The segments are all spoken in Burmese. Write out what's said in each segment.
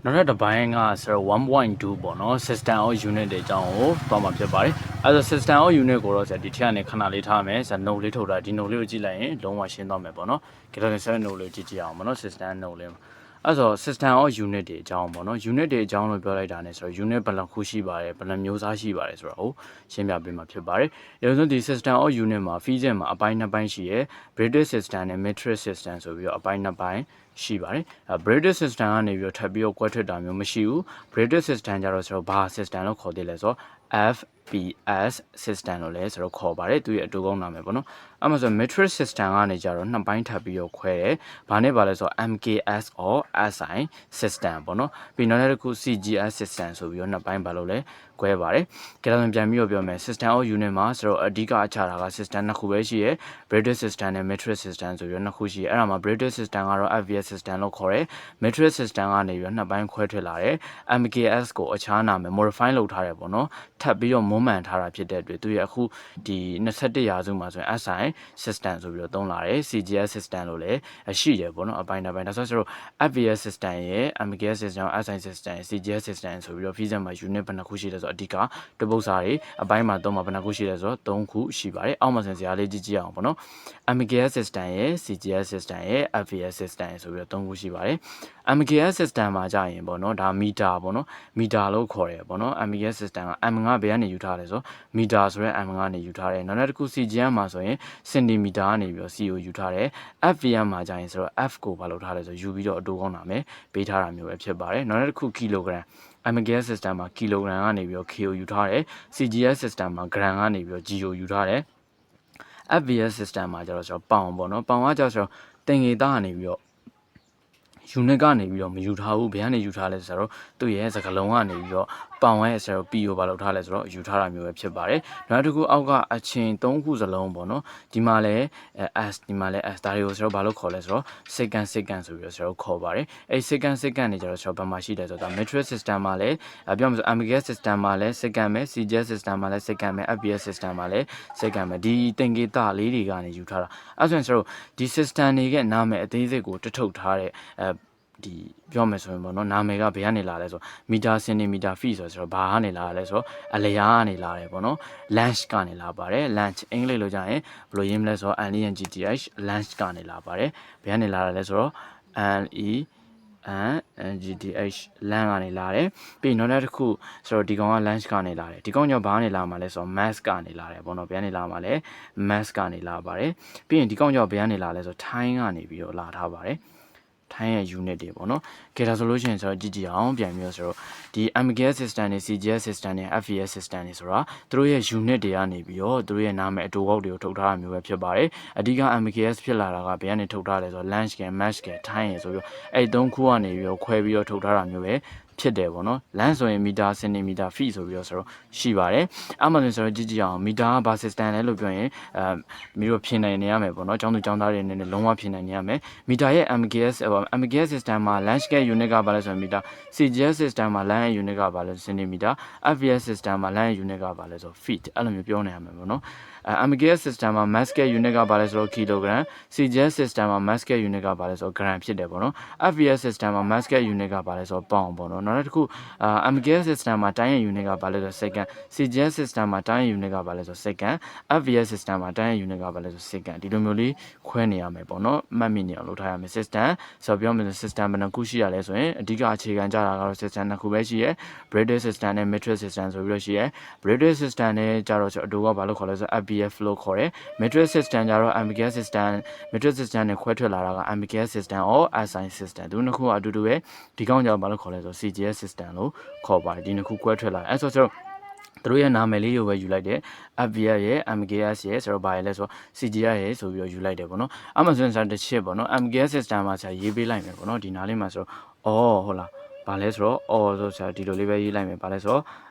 နောက်ထပ်တစ်ပိုင်းကဆိုတော့1.2ပေါ့နော် system or unit တွေအကြောင်းကိုသွားမှာဖြစ်ပါတယ်အဲဆို system or unit ကိုတော့ဒီထက်ကနေခဏလေးထားမယ်ဆိုတော့ node လေးထုတ်တာဒီ node လေးကိုကြည့်လိုက်ရင်လုံးဝရှင်းသွားမယ်ပေါ့နော်ကြည့်တော့7 node လေးကြည့်ကြည့်အောင်ပေါ့နော် system node လေးအဲဆို system or unit တွေအကြောင်းပေါ့နော် unit တွေအကြောင်းလို့ပြောလိုက်တာ ਨੇ ဆိုတော့ unit ဘယ်လောက်ခုရှိပါတယ်ဘယ်နှမျိုးစားရှိပါတယ်ဆိုတော့ရှင်းပြပေးမှာဖြစ်ပါတယ်ဒါဆိုဒီ system or unit မှာ physics မှာအပိုင်းနှစ်ပိုင်းရှိရယ် British system နဲ့ metric system ဆိုပြီးတော့အပိုင်းနှစ်ပိုင်းရှိပါတယ်British system ကနေပြီးတော့ထပ်ပြီးတော့ကွဲထွက်တာမျိုးမရှိဘူး British system ကြတော့ဆိုတော့ဘာ system လို့ခေါ်သေးလဲဆိုတော့ FPS system လို့လည်းဆိုတော့ခေါ်ပါတယ်သူရဲ့အတူကောင်းနာမည်ပေါ့နော်အဲ့မှာဆို metric system ကနေကြတော့နှစ်ပိုင်းထပ်ပြီးတော့ခွဲတယ်ဘာနဲ့ပါလဲဆိုတော့ MKS or SI system ပေါ့နော်ပြီးနောက်တစ်ခု CGS system ဆိုပြီးတော့နှစ်ပိုင်းပါလို့လဲကွဲပါတယ်ကြတော့ပြန်ပြီးတော့ပြောမယ် system or unit မှာဆိုတော့အဓိကအချတာက system နှစ်ခုပဲရှိရယ် British system နဲ့ metric system ဆိုပြီးတော့နှစ်ခုရှိရယ်အဲ့ဒါမှာ British system ကတော့ FPS system လို့ခေါ်တယ် metric system ကနေပြီးတော့နှစ်ပိုင်းခွဲထွက်လာတယ် MKS ကိုအခြားနာမည် modify လုပ်ထားတယ်ပေါ့နော်ထပ်ပြီးတော့မွမ်းမံထားတာဖြစ်တဲ့အတွက်သူရဲ့အခုဒီ21ရာစုမှာဆိုရင် SI system ဆိုပြီးတော့သုံးလာတယ် CGS system လို့လည်းရှိတယ်ပေါ့နော်အပိုင်းတစ်ပိုင်းဒါဆိုတော့ FPS system ရဲ့ MKS system SI system CGS system ဆိုပြီးတော့ physics မှာ unit ဘယ်နှခုရှိလဲဆိုတော့အဓိကတပုတ်စာတွေအပိုင်းမှာသုံးမှာဘယ်နှခုရှိလဲဆိုတော့3ခုရှိပါတယ်အောက်မှာဆိုရင်ဇာတ်လေးကြည့်ကြည့်အောင်ပေါ့နော် MKS system ရဲ့ CGS system ရဲ့ FPS system ဆိုပြီးတော့3ခုရှိပါတယ် MKS system မှာကြာရင်ပေါ့နော်ဒါမီတာပေါ့နော်မီတာလို့ခေါ်တယ်ပေါ့နော် MKS system က M ကဘယ်ကနေယူထားလဲဆိုမီတာဆိုတဲ့ M ကနေယူထားတယ်နောက်တစ်ခု CGM မှာဆိုရင်စင်တီမီတာကနေပြီးတော့ C ကိုယူထားတယ် FVM မှာကြာရင်ဆိုတော့ F ကိုဘာလုပ်ထားလဲဆိုယူပြီးတော့အတူကောင်းတာမယ်ပေးထားတာမျိုးပဲဖြစ်ပါတယ်နောက်တစ်ခုကီလိုဂရမ် MKS system မှာကီလိုဂရမ်ကနေပြီးတော့ K ကိုယူထားတယ် CGS system မှာဂရမ်ကနေပြီးတော့ G ကိုယူထားတယ် FVS system မှာကျတော့ပေါင်ပေါ့နော်ပေါင်ကကျတော့တင်ငေသားကနေပြီးတော့unit ကနေပြီးတော့မယူထားဘူးဘယ်ကနေယူထားလဲဆိုတော့သူ့ရဲ့စကလုံးကနေပြီးတော့ပေါင်ရဲ့ဆိုတော့ P ကိုဘာလုပ်ထားလဲဆိုတော့ယူထားတာမျိုးပဲဖြစ်ပါတယ်နောက်တစ်ခုအောက်ကအချင်း3ခုစလုံးပေါ့နော်ဒီမှာလည်း S ဒီမှာလည်း S ဒါတွေကိုဆိုတော့ဘာလို့ခေါ်လဲဆိုတော့ second ဆိုပြီးတော့ဆိုတော့ခေါ်ပါတယ်အဲ second နေကြတော့ဆိုတော့ဘာမှရှိတယ်ဆိုတော့ metric system မှာလည်းပြောမှဆို MKS system မှာလည်း second ပဲ CGS system မှာလည်း second ပဲ FPS system မှာလည်း second ပဲဒီတင်ကေတလေးတွေကနေယူထားတာအဲ့ဆိုရင်ဆိုတော့ဒီ system တွေရဲ့နာမည်အသေးစိတ်ကိုတထုတ်ထားတဲ့ဒီပြောမယ်ဆိုရင်ပေါ့နော်နာမည်ကဘယ်ကနေလာလဲဆိုမီတာစင်တီမီတာ feet ဆိုတော့ဘာကနေလာလဲဆိုတော့အလျားကနေလာတယ်ပေါ့နော် lunch ကနေလာပါတယ် lunch အင်္ဂလိပ်လိုကြရင်ဘယ်လိုရေးမလဲဆိုတော့ LENGTH lunch ကနေလာပါတယ်ဘယ်ကနေလာလဲဆိုတော့ LENGTH land ကနေလာတယ်ပြီးနောက်တစ်ခုဆိုတော့ဒီကောင်က lunch ကနေလာတယ်ဒီကောင်ကြောင့်ဘာကနေလာမှာလဲဆိုတော့ mass ကနေလာတယ်ပေါ့နော်ဘယ်ကနေလာမှာလဲ mass ကနေလာပါတယ်ပြီးရင်ဒီကောင်ကြောင့်ဘယ်ကနေလာလဲဆိုတော့ time ကနေပြီးတော့လာထားပါတယ်ထိုင်းရဲ့ unit တွေပေါ့နော်ကဲဒါဆိုလို့ရှိရင်ဆိုတော့ကြည့်ကြည့်အောင်ပြန်ပြီးတော့ဆိုတော့ဒီ MKS system တွေ CGS system တွေ FVS system တွေဆိုတာသူတို့ရဲ့ unit တွေကနေပြီးတော့သူတို့ရဲ့နာမည်အတူပေါက်တွေကိုထုတ်ထားတာမျိုးပဲဖြစ်ပါတယ်အဓိက MKS ဖြစ်လာတာကဘယ်ကနေထုတ်ထားလဲဆိုတော့ lunch က match က time ရယ်ဆိုပြီးတော့အဲ့3ခုကနေပြီးတော့ခွဲပြီးတော့ထုတ်ထားတာမျိုးပဲဖြစ်တယ်ပေါ့နော်လမ်းဆိုရင်မီတာစင်တီမီတာ feet ဆိုပြီးတော့ဆိုတော့ရှိပါတယ်အမှန်ဆိုတော့ကြည့်ကြည့်အောင်မီတာကဘာ system လဲလို့ပြောရင်မီတို့ဖြေနိုင်နေရမယ်ပေါ့နော်ကျောင်းသူကျောင်းသားတွေအနေနဲ့လုံးဝဖြေနိုင်နေရမယ်မီတာရဲ့ MKS system မှာ lunch scale unit ကဘာလဲဆိုရင်မီတာ CGS system မှာ land unit ကဘာလဲစင်တီမီတာ FVS system မှာ land unit ကဘာလဲဆို feet အဲ့လိုမျိုးပြောနေရမယ်ပေါ့နော်MKS system မှာ mass scale unit ကဘာလဲဆိုတော့ kilogram CGS system မှာ mass scale unit ကဘာလဲဆိုတော့ gram ဖြစ်တယ်ပေါ့နော် FVS system မှာ mass scale unit ကဘာလဲဆိုတော့ pound ပေါ့နော်နောက်တစ်ခုMKS system မှာတိုင်းရဲ့ unit ကဘာလဲဆိုတော့ second CGS system မှာတိုင်းရဲ့ unit ကဘာလဲဆိုတော့ second FVS system မှာတိုင်းရဲ့ unit ကဘာလဲဆိုတော့ second ဒီလိုမျိုးလေးခွဲနေရမယ်ပေါ့နော်မှတ်မိနေအောင်လုပ်ထားရမယ် system ဆိုတော့ပြောမယ်ဆို system ဘယ်နှခုရှိရလဲဆိုရင်အဓိကအခြေခံကြတာကတော့ system နှစ်ခုပဲရှိရယ် British system နဲ့ metric system ဆိုပြီးတော့ရှိရယ် British system နဲ့ကြတော့အတူကဘာလို့ခေါ်လဲဆိုတော့ FBF လို့ခေါ်တယ် metric system ကြတော့ MKS system metric system နဲ့ခွဲထွက်လာတာက MKS system or SI system သူနှစ်ခုကအတူတူပဲဒီကောင်ကြောင့်ဘာလို့ခေါ်လဲဆိုတော့ CGS system လို့ခေါ်ပါတယ်ဒီနှစ်ခုခွဲထွက်လာတယ်အဲ့ဆိုတော့သူတို့ရဲ့နာမည်လေးကိုပဲယူလိုက်တယ် FVF ရဲ့ MKS ရဲ့ဆိုတော့ဘာလဲဆိုတော့ CGS ရဲ့ဆိုပြီးတော့ယူလိုက်တယ်ပေါ့နော်အမှဆိုရင်တစ်ချက်ပေါ့နော် MKS system မှာဆရာရေးပေးလိုက်မယ်ပေါ့နော်ဒီနားလေးမှာဆိုတော့ဟုတ်လားဘာလဲဆိုတော့ဆိုဆရာဒီလိုလေးပဲရေးလိုက်မယ်ဘာလဲဆိုတော့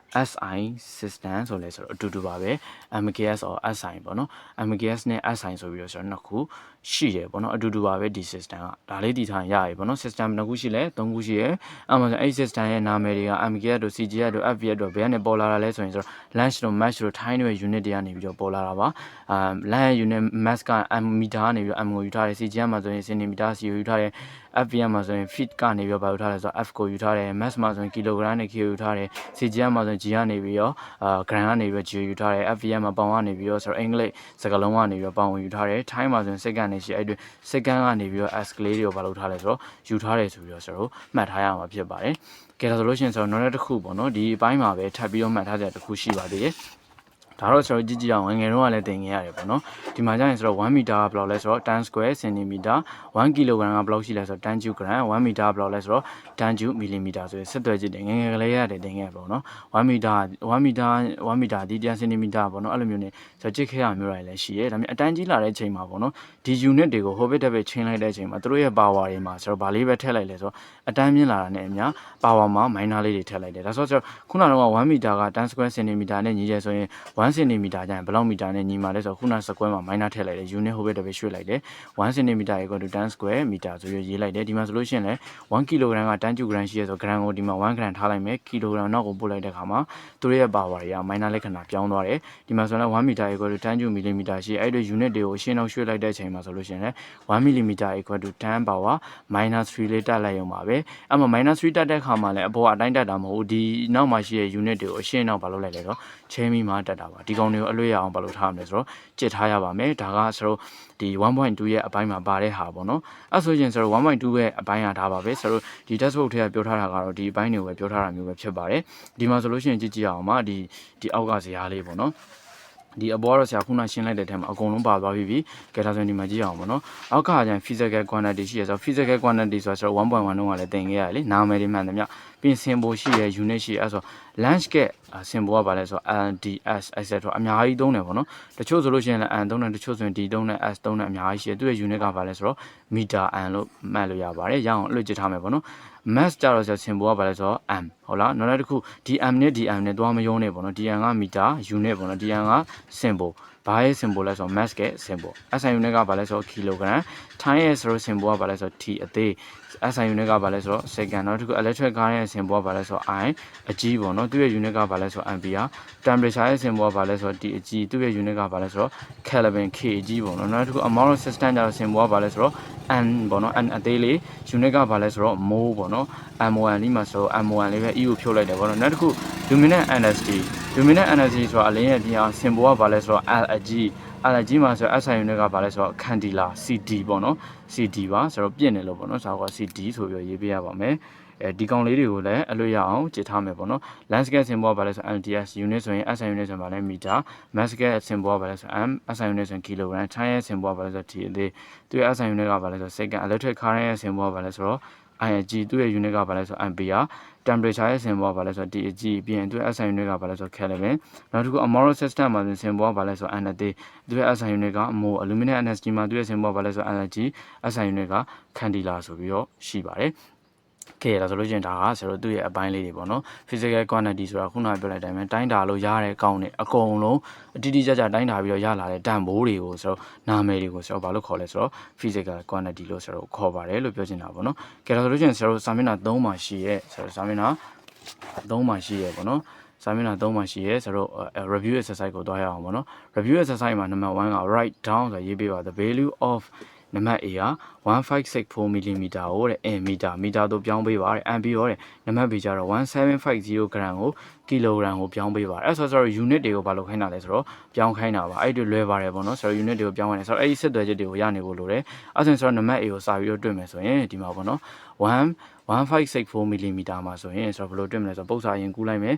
SI system ဆိုလဲဆိုတော့အတူတူပါပဲ MKS or SI ပေါ့နော် MKS နဲ့ SI ဆိုပြီးတော့ဆိုတော့နှစ်ခုရှိတယ်ပေါ့နော်အတူတူပါပဲဒီ system ကဒါလေးတည်ထားရရပေါ့နော် system နှစ်ခုရှိလဲသုံးခုရှိရအဲ့မှာဆိုအဲ့ system ရဲ့နာမည်တွေက MKS တို့ CGS တို့ FVS တို့ဘယ်ကနေပေါ်လာတာလဲဆိုရင်ဆိုတော့ lunch တို့ match တို့ time တို့ unit တွေကနေပြီးတော့ပေါ်လာတာပါland unit mass က m meter ကနေပြီးတော့ m ကိုယူထားတယ် CGS မှာဆိုရင် centimeter c ကိုယူထားတယ် FVM မှာဆိုရင် feet ကနေပြီးတော့ဘာယူထားလဲဆိုတော့ F ကိုယူထားတယ် mass မှာဆိုရင် kilogram နဲ့ kilo ယူထားတယ် CGM မှာဆိုရင် G ကနေပြီးတော့gram ကနေပြီးတော့ G ယူထားတယ် FVM မှာပေါင်ကနေပြီးတော့ဆိုတော့အင်္ဂလိပ်စကားလုံးကနေပြီးတော့ပေါင်ကိုယူထားတယ် time မှာဆိုရင် second နဲ့ရှိအဲ့အတွက် second ကနေပြီးတော့ s ကလေးတွေကိုဘာလုပ်ထားလဲဆိုတော့ယူထားတယ်ဆိုပြီးတော့ဆိုတော့မှတ်ထားရမှာဖြစ်ပါတယ်ကဲဒါဆိုလို့ရှိရင်ဆိုတော့နောက်တစ်ခုပေါ့နော်ဒီအပိုင်းမှာပဲထပ်ပြီးတော့မှတ်ထားကြတစ်ခုရှိပါသေးတယ်ဒါတော့ကျွန်တော်ကြည့်ကြည့်အောင်ငယ်တော့ကလည်းတင်ခဲ့ရတယ်ပေါ့နော်ဒီမှာကျရင်ဆိုတော့1 meter ကဘယ်လောက်လဲဆိုတော့10 square centimeter 1 kilogram ကဘယ်လောက်ရှိလဲဆိုတော့10 gram 1 meter ဘယ်လောက်လဲဆိုတော့10 millimeter ဆိုရင်ဆက်သွယ်ကြည့်တယ်ငယ်ကလေးရတယ်တင်ခဲ့ပေါ့နော်1 meter ဒီ10 centimeter ပေါ့နော်အဲ့လိုမျိုးနေဆိုတော့ကြည့်ခဲ့ရမျိုးတွေလည်းရှိရဲဒါပေမဲ့အတန်းကြီးလာတဲ့အချိန်မှာပေါ့နော်ဒီ unit တွေကို hobbit တစ်ပဲချင်းလိုက်တဲ့အချိန်မှာသူတို့ရဲ့ power တွေမှာဆိုတော့ဗာလေးပဲထည့်လိုက်လဲဆိုတော့အတန်းမြင့်လာတာနဲ့အများ power မှာ minor လေးတွေထည့်လိုက်တယ်ဒါဆိုတော့ခုနကတော့1 meter က10 square centimeter နဲ့ညီရဲဆိုရင်1 centimeter ကျရင်ဘယ်လောက်မီတာနဲ့ညီမှာလဲဆိုတော့ခုန square မှာ minor ထည့်လိုက်တယ် unit ဟိုဘက်တစ်ပဲရွှေ့လိုက်တယ်1 centimeter equal to 10 square meter ဆိုပြီးရေးလိုက်တယ်ဒီမှာဆိုလို့ရှိရင်လည်း1 kilogram က10 gram ရှိရဲဆို gram ကိုဒီမှာ1 gram ထားလိုက်မယ် kilogram နောက်ကိုပို့လိုက်တဲ့အခါမှာသူတို့ရဲ့ power တွေက minor လက္ခဏာပြောင်းသွားတယ်ဒီမှာဆိုရင်1 meter equal to 10 millimeter ရှိအဲ့ဒီ unit တွေကိုအရှင်းအောင်ရွှေ့လိုက်တဲ့အချိန်မှာဆိုလို့ရှိရင်လည်း1 millimeter equal to 10 power -3 လေးတက်လိုက်ရုံပါပဲအဲ့မှာ -3 တက်တဲ့အခါမှာလည်းအပေါ်ကအတိုင်းတက်တာမဟုတ်ဘူးဒီနောက်မှာရှိတဲ့ unit တွေကိုအရှင်းအောင်ဘာလုပ်လိုက်လဲတော့ချင်းပြီးမှတက်တာပါဒီကောင်တွေကိုအလွတ်ရအောင်ဘာလုပ်ထားရမလဲဆိုတော့ကြစ်ထားရပါမယ်ဒါကဆိုတော့ဒီ 1.2 ရဲ့အပိုင်းမှာပါတဲ့ဟာပေါ့နော်အဲ့ဆိုရင်ဆိုတော့ 1.2 ရဲ့အပိုင်းကဒါပါပဲဆိုတော့ဒီ textbook ထဲကပြောထားတာကတော့ဒီအပိုင်းတွေကိုပဲပြောထားတာမျိုးပဲဖြစ်ပါတယ်ဒီမှာဆိုလို့ရှိရင်ကြည့်ကြည့်အောင်ပါဒီအောက်ကဇာတ်လေးပေါ့နော်ဒီအပေါ်ကတော့ဆရာခုနရှင်းလိုက်တဲ့အထက်မှာအကုန်လုံးပါသွားပြီကဲဒါဆိုရင်ဒီမှာကြည့်အောင်ပေါ့နော်အောက်ကကျရင် physical quantity ရှိရဆိုတော့ physical quantity ဆိုတော့ 1.1 တုန်းကလည်းသင်ခဲ့ရတယ်လေနာမည်တွေမှန်တယ်မြပြင် symbol ရှိရ unit ရှိရအဲ့ဆို lunch က symbol ကဘာလဲဆိုတော့ LDS etc အများကြီးသုံးတယ်ပေါ့နော်တချို့ဆိုလို့ရှိရင်လည်း N သုံးတယ်တချို့ဆိုရင် D သုံးတယ် S သုံးတယ်အများကြီးရှိတယ်သူ့ရဲ့ unit ကဘာလဲဆိုတော့ meter N လို့မှတ်လို့ရပါတယ်ရအောင်အလွတ်ကြည့်ထားမယ်ပေါ့နော် mass ကြတော့ဆို symbol ကဘာလဲဆိုတော့ M ဟုတ်လားနောက်တစ်ခု DM နဲ့ DM နဲ့သွားမယုံနေပေါ့နော် DM က meter unit ပေါ့နော် DM က symbol ဘာရဲ့ symbol လဲဆိုတော့ mass ရဲ့ symbol SI unit ကဘာလဲဆိုတော့ kilogram time ရဲ့ဆိုတော့ symbol ကဘာလဲဆိုတော့ T အသေး SI unit ကဘာလဲဆိုတော့ second နောက်တစ်ခု electric current ရဲ့ symbol ကဘာလဲဆိုတော့ I အကြီးပေါ့နော်သူ့ရဲ့ unit ကဘာလဲဆိုတော့ ampere temperature ရဲ့ symbol ကဘာလဲဆိုတော့ T အကြီးသူ့ရဲ့ unit ကဘာလဲဆိုတော့ Kelvin K အကြီးပေါ့နော်နောက်တစ်ခု amount of system ကြတော့ symbol ကဘာလဲဆိုတော့ N ပေါ့နော် N အသေးလေး unit ကဘာလဲဆိုတော့ mole ပေါ့နော် MOL လေးမှာဆို MOL လေးပဲ E ကိုဖြုတ်လိုက်တယ်ပေါ့နော်နောက်တစ်ခု luminant energy ဆိုတာအလင်းရဲ့ဒီအောင် symbol ကဘာလဲဆိုတော့ L အကြီး LG မှာဆိုတော့ SI unit ကဘာလဲဆိုတော့ candela CD ပေါ့နော် CD ပါဆိုတော့ပြည့်နေလို့ပေါ့နော်ဆိုတော့ CD ဆိုပြီးရေးပေးရပါမယ်ဒီကောင်လေးတွေကိုလည်းအလွတ်ရအောင်ကြည့်ထားမယ်ပေါ့နော် landscape symbol ကဘာလဲဆို LDS unit ဆိုရင် SI unit ဆိုရင်ဘာလဲ meter mascate symbol ကဘာလဲဆို M SI unit ဆိုရင် kilogram time ရဲ့ symbol ကဘာလဲဆို T အသေးသူရဲ့ SI unit ကဘာလဲဆို second electric current ရဲ့ symbol ကဘာလဲဆိုတော့ IG သူ့ရဲ့ unit ကဘာလဲဆို ampere temperature ရဲ့ symbol ကဘာလဲဆိုတော့ TG ပြီးရင်သူ့ရဲ့ SI unit ကဘာလဲဆိုတော့ Kelvin နောက်တစ်ခု amount system မှာ symbol ကဘာလဲဆိုတော့ energy သူ့ရဲ့ SI unit က mole aluminum energy မှာသူ့ရဲ့ symbol ကဘာလဲဆိုတော့ energy SI unit က candela ဆိုပြီးတော့ရှိပါတယ်ကဲဒါဆိုလို့ချင်းဒါကဆိုတော့သူ့ရဲ့အပိုင်းလေးတွေပေါ့နော် physical quantity ဆိုတာခုနကပြောလိုက်တိုင်းပဲတိုင်းတာလို့ရတဲ့အကောင့်တွေအကုန်လုံးအတိအကျတိုင်းတာပြီးတော့ရလာတဲ့တန်ဖိုးတွေကိုဆိုတော့နာမည်တွေကိုဆိုတော့ဘာလို့ခေါ်လဲဆိုတော့ physical quantity လို့ဆိုတော့ခေါ်ပါတယ်လို့ပြောချင်တာပေါ့နော်ကဲဒါဆိုလို့ချင်းဆိုတော့စာမျက်နှာ3မှာရှိရဲ့ဆိုတော့စာမျက်နှာ3မှာရှိရဲ့ပေါ့နော်စာမျက်နှာ3မှာရှိရဲဆိုတော့ review exercise ကိုသွားရအောင်ပေါ့နော် review exercise မှာ number 1က write down ဆိုရေးပေးပါ the value of နံပါတ် A က1564 mm ကိုတဲ့မီတာတို့ပြောင်းပေးပါတဲ့ amp ရောတဲ့နံပါတ် B ကျတော့1750 gram ကိုကီလိုဂရမ်ကိုပြောင်းပေးပါတယ်အဲ့ဆိုတော့ unit တွေကိုဘာလုပ်ခိုင်းတာလဲဆိုတော့ပြောင်းခိုင်းတာပါအဲ့ဒီလွယ်ပါတယ်ပေါ့နော်ဆိုတော့ unit တွေကိုပြောင်းခိုင်းတယ်ဆိုတော့အဲ့ဒီစစ်သွယ်ချက်တွေကိုရနေဖို့လိုတယ်အဲ့ဆိုရင်နံပါတ် A ကိုစာပြီးတော့တွေ့မယ်ဆိုရင်ဒီမှာပေါ့နော်1564 mm မှာဆိုရင်ဆိုတော့ဘယ်လိုတွေ့မလဲဆိုတော့ပု္ပ္ပစာရင်ကူးလိုက်မယ်